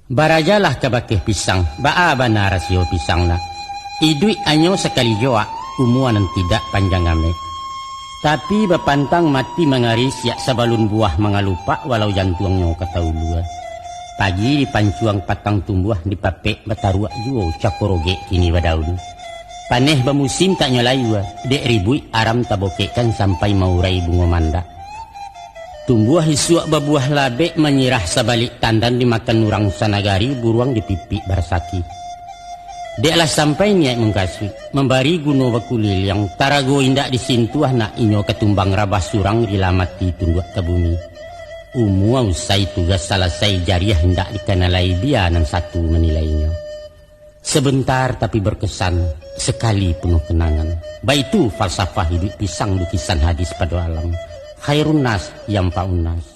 Barajalah kabakeh pisang, baabana rasio pisang na. Idui anyo sekali joa, umuan tidak panjang ame. Tapi bapantang mati mengaris ya sabalun buah mengalupa walau jantuangnya kataulua. Pagi dipancuang patang tumbuh dipapek bataruak juo cakoroge kini badaun. Paneh bamusim tak nyolai wa, dek ribui aram tabokekan sampai maurai bunga manda. Tumbuh hisuak babuah labek menyirah sabalik tandan dimakan urang sanagari buruang di pipi barsaki. Deklah sampai niat mengkasih membari guno bakulil yang tarago indak disintuah nak inyo ketumbang rabah surang dilamati tunduak ke bumi. Umua usai tugas selesai jariah hendak dikenalai dia nan satu menilainya. Sebentar tapi berkesan, sekali penuh kenangan. Baitu falsafah hidup pisang lukisan hadis pada alam. Khairun nas yang fa'un nas.